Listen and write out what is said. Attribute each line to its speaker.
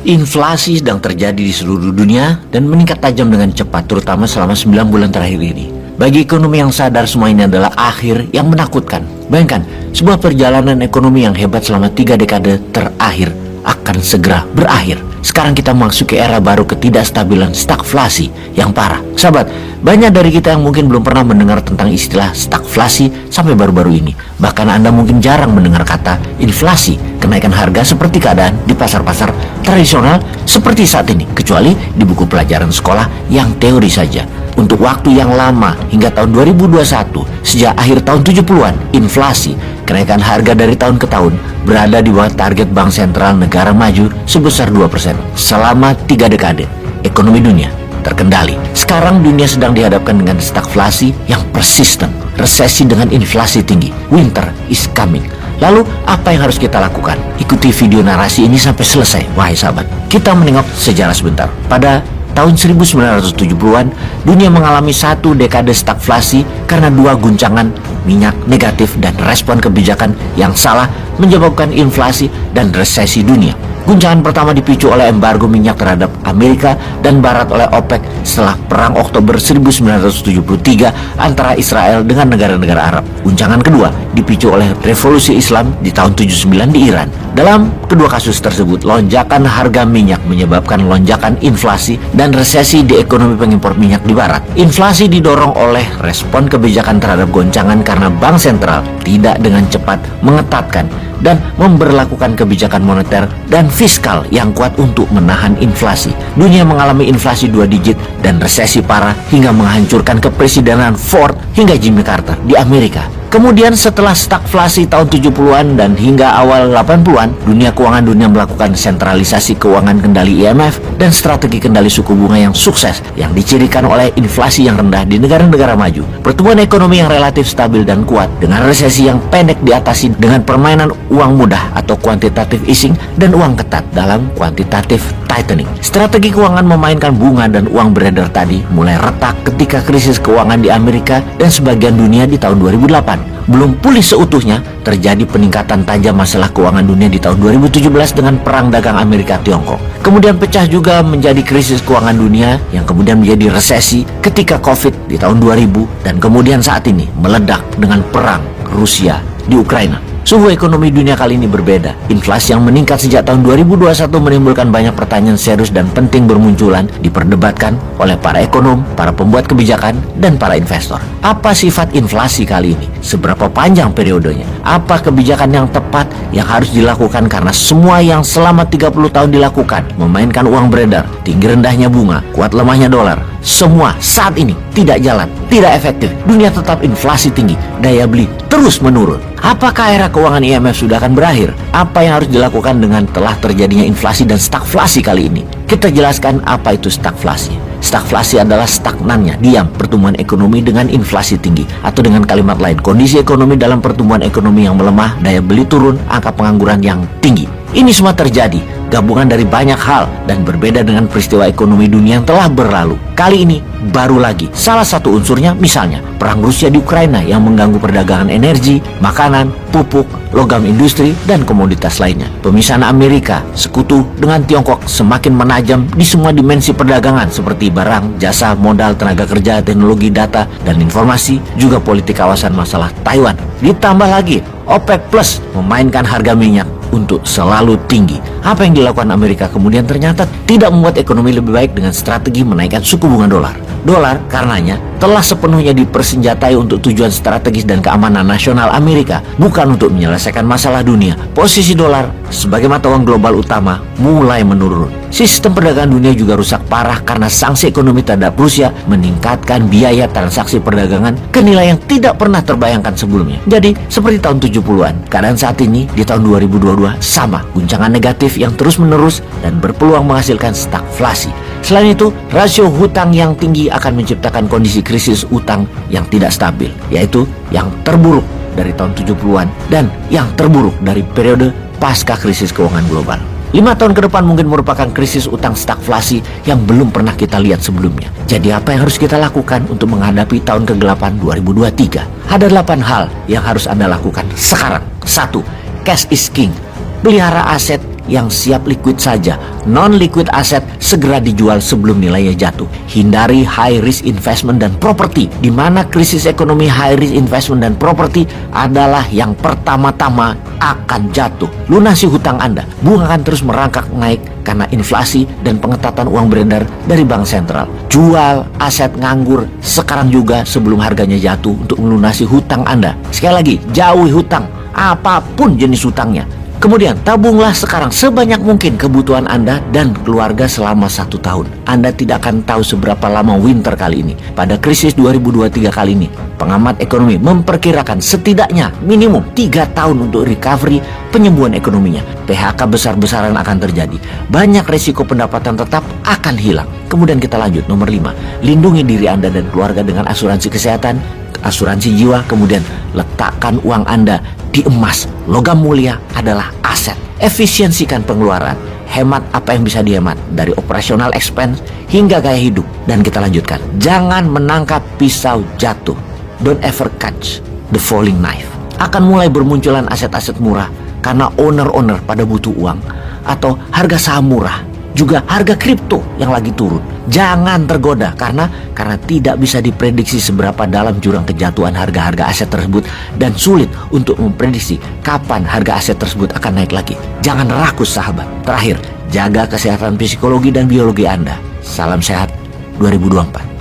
Speaker 1: Inflasi sedang terjadi di seluruh dunia dan meningkat tajam dengan cepat, terutama selama 9 bulan terakhir ini. Bagi ekonomi yang sadar, semua ini adalah akhir yang menakutkan. Bayangkan, sebuah perjalanan ekonomi yang hebat selama 3 dekade terakhir akan segera berakhir. Sekarang kita memasuki era baru ketidakstabilan stagflasi yang parah. Sahabat, banyak dari kita yang mungkin belum pernah mendengar tentang istilah stagflasi sampai baru-baru ini. Bahkan Anda mungkin jarang mendengar kata inflasi, kenaikan harga seperti keadaan di pasar-pasar tradisional seperti saat ini, kecuali di buku pelajaran sekolah yang teori saja. Untuk waktu yang lama hingga tahun 2021, sejak akhir tahun 70-an, inflasi, kenaikan harga dari tahun ke tahun, berada di bawah target Bank Sentral negara maju sebesar 2%. Selama 3 dekade, ekonomi dunia terkendali. Sekarang dunia sedang dihadapkan dengan stagflasi yang persisten, resesi dengan inflasi tinggi. Winter is coming. Lalu apa yang harus kita lakukan? Ikuti video narasi ini sampai selesai, wahai sahabat. Kita menengok sejarah sebentar. Pada tahun 1970-an, dunia mengalami 1 dekade stagflasi karena 2 guncangan minyak negatif dan respon kebijakan yang salah menyebabkan inflasi dan resesi dunia. Guncangan pertama dipicu oleh embargo minyak terhadap Amerika dan Barat oleh OPEC setelah Perang Oktober 1973 antara Israel dengan negara-negara Arab. Guncangan kedua dipicu oleh revolusi Islam di tahun 79 di Iran. Dalam kedua kasus tersebut, lonjakan harga minyak menyebabkan lonjakan inflasi dan resesi di ekonomi pengimpor minyak di Barat. Inflasi didorong oleh respon kebijakan terhadap goncangan karena Bank Sentral tidak dengan cepat mengetatkan dan memberlakukan kebijakan moneter dan fiskal yang kuat untuk menahan inflasi. Dunia mengalami inflasi 2 digit dan resesi parah hingga menghancurkan kepresidenan Ford hingga Jimmy Carter di Amerika. Kemudian setelah stagflasi tahun 70-an dan hingga awal 80-an, dunia keuangan dunia melakukan sentralisasi keuangan kendali IMF dan strategi kendali suku bunga yang sukses yang dicirikan oleh inflasi yang rendah di negara-negara maju, pertumbuhan ekonomi yang relatif stabil dan kuat dengan resesi yang pendek diatasi dengan permainan uang mudah atau quantitative easing dan uang ketat dalam quantitative tightening. Strategi keuangan memainkan bunga dan uang beredar tadi mulai retak ketika krisis keuangan di Amerika dan sebagian dunia di tahun 2008. Belum pulih seutuhnya, terjadi peningkatan tajam masalah keuangan dunia di tahun 2017 dengan perang dagang Amerika-Tiongkok. Kemudian pecah juga menjadi krisis keuangan dunia yang kemudian menjadi resesi ketika COVID di tahun 2000 dan kemudian saat ini meledak dengan perang Rusia di Ukraina. Suhu ekonomi dunia kali ini berbeda. Inflasi yang meningkat sejak tahun 2021 menimbulkan banyak pertanyaan serius dan penting bermunculan, diperdebatkan oleh para ekonom, para pembuat kebijakan, dan para investor. Apa sifat inflasi kali ini? Seberapa panjang periodenya? Apa kebijakan yang tepat yang harus dilakukan karena semua yang selama 30 tahun dilakukan, memainkan uang beredar, tinggi rendahnya bunga, kuat lemahnya dolar, semua saat ini tidak jalan, tidak efektif. Dunia tetap inflasi tinggi, daya beli terus menurun. Apakah era keuangan IMF sudah akan berakhir? Apa yang harus dilakukan dengan telah terjadinya inflasi dan stagflasi kali ini? Kita jelaskan apa itu stagflasi. Stagflasi adalah stagnannya, diam, pertumbuhan ekonomi dengan inflasi tinggi. Atau dengan kalimat lain, kondisi ekonomi dalam pertumbuhan ekonomi yang melemah, daya beli turun, angka pengangguran yang tinggi. Ini semua terjadi gabungan dari banyak hal dan berbeda dengan peristiwa ekonomi dunia yang telah berlalu. Kali ini baru lagi. Salah satu unsurnya misalnya perang Rusia di Ukraina yang mengganggu perdagangan energi, makanan, pupuk, logam industri, dan komoditas lainnya. Pemisahan Amerika sekutu dengan Tiongkok semakin menajam di semua dimensi perdagangan seperti barang, jasa, modal, tenaga kerja, teknologi, data, dan informasi, juga politik kawasan masalah Taiwan. Ditambah lagi OPEC Plus memainkan harga minyak untuk selalu tinggi. Apa yang dilakukan Amerika kemudian ternyata tidak membuat ekonomi lebih baik dengan strategi menaikkan suku bunga dolar. Dolar karenanya telah sepenuhnya dipersenjatai untuk tujuan strategis dan keamanan nasional Amerika, bukan untuk menyelesaikan masalah dunia. Posisi dolar sebagai mata uang global utama mulai menurun. Sistem perdagangan dunia juga rusak parah karena sanksi ekonomi terhadap Rusia meningkatkan biaya transaksi perdagangan ke nilai yang tidak pernah terbayangkan sebelumnya. Jadi seperti tahun 70-an, keadaan saat ini di tahun 2022 sama, guncangan negatif yang terus-menerus dan berpeluang menghasilkan stagflasi. Selain itu, rasio hutang yang tinggi akan menciptakan kondisi krisis utang yang tidak stabil, yaitu yang terburuk dari tahun 70-an dan yang terburuk dari periode pasca krisis keuangan global. 5 tahun ke depan mungkin merupakan krisis utang stagflasi yang belum pernah kita lihat sebelumnya. Jadi apa yang harus kita lakukan untuk menghadapi tahun kegelapan 2023? Ada 8 hal yang harus Anda lakukan sekarang. 1. Cash is king. Pelihara aset yang siap liquid saja. Non-liquid aset segera dijual sebelum nilainya jatuh. Hindari high risk investment dan properti, di mana krisis ekonomi high risk investment dan properti adalah yang pertama-tama akan jatuh. Lunasi hutang Anda. Bunga akan terus merangkak naik karena inflasi dan pengetatan uang beredar dari bank sentral. Jual aset nganggur sekarang juga sebelum harganya jatuh untuk melunasi hutang Anda. Sekali lagi, jauhi hutang, apapun jenis hutangnya. Kemudian tabunglah sekarang sebanyak mungkin kebutuhan Anda dan keluarga selama 1 tahun. Anda tidak akan tahu seberapa lama winter kali ini. Pada krisis 2023 kali ini, pengamat ekonomi memperkirakan setidaknya minimum 3 tahun untuk recovery penyembuhan ekonominya. PHK besar-besaran akan terjadi. Banyak resiko pendapatan tetap akan hilang. Kemudian kita lanjut, nomor 5. Lindungi diri Anda dan keluarga dengan asuransi kesehatan, asuransi jiwa. Kemudian letakkan uang Anda di emas. Logam mulia adalah aset. Efisiensikan pengeluaran. Hemat apa yang bisa dihemat, dari operational expense hingga gaya hidup. Dan kita lanjutkan, jangan menangkap pisau jatuh. Don't ever catch the falling knife. Akan mulai bermunculan aset-aset murah karena owner-owner pada butuh uang, atau harga saham murah, juga harga kripto yang lagi turun. Jangan tergoda karena tidak bisa diprediksi seberapa dalam jurang kejatuhan harga-harga aset tersebut, dan sulit untuk memprediksi kapan harga aset tersebut akan naik lagi. Jangan rakus sahabat. Terakhir, jaga kesehatan psikologi dan biologi Anda. Salam sehat 2024.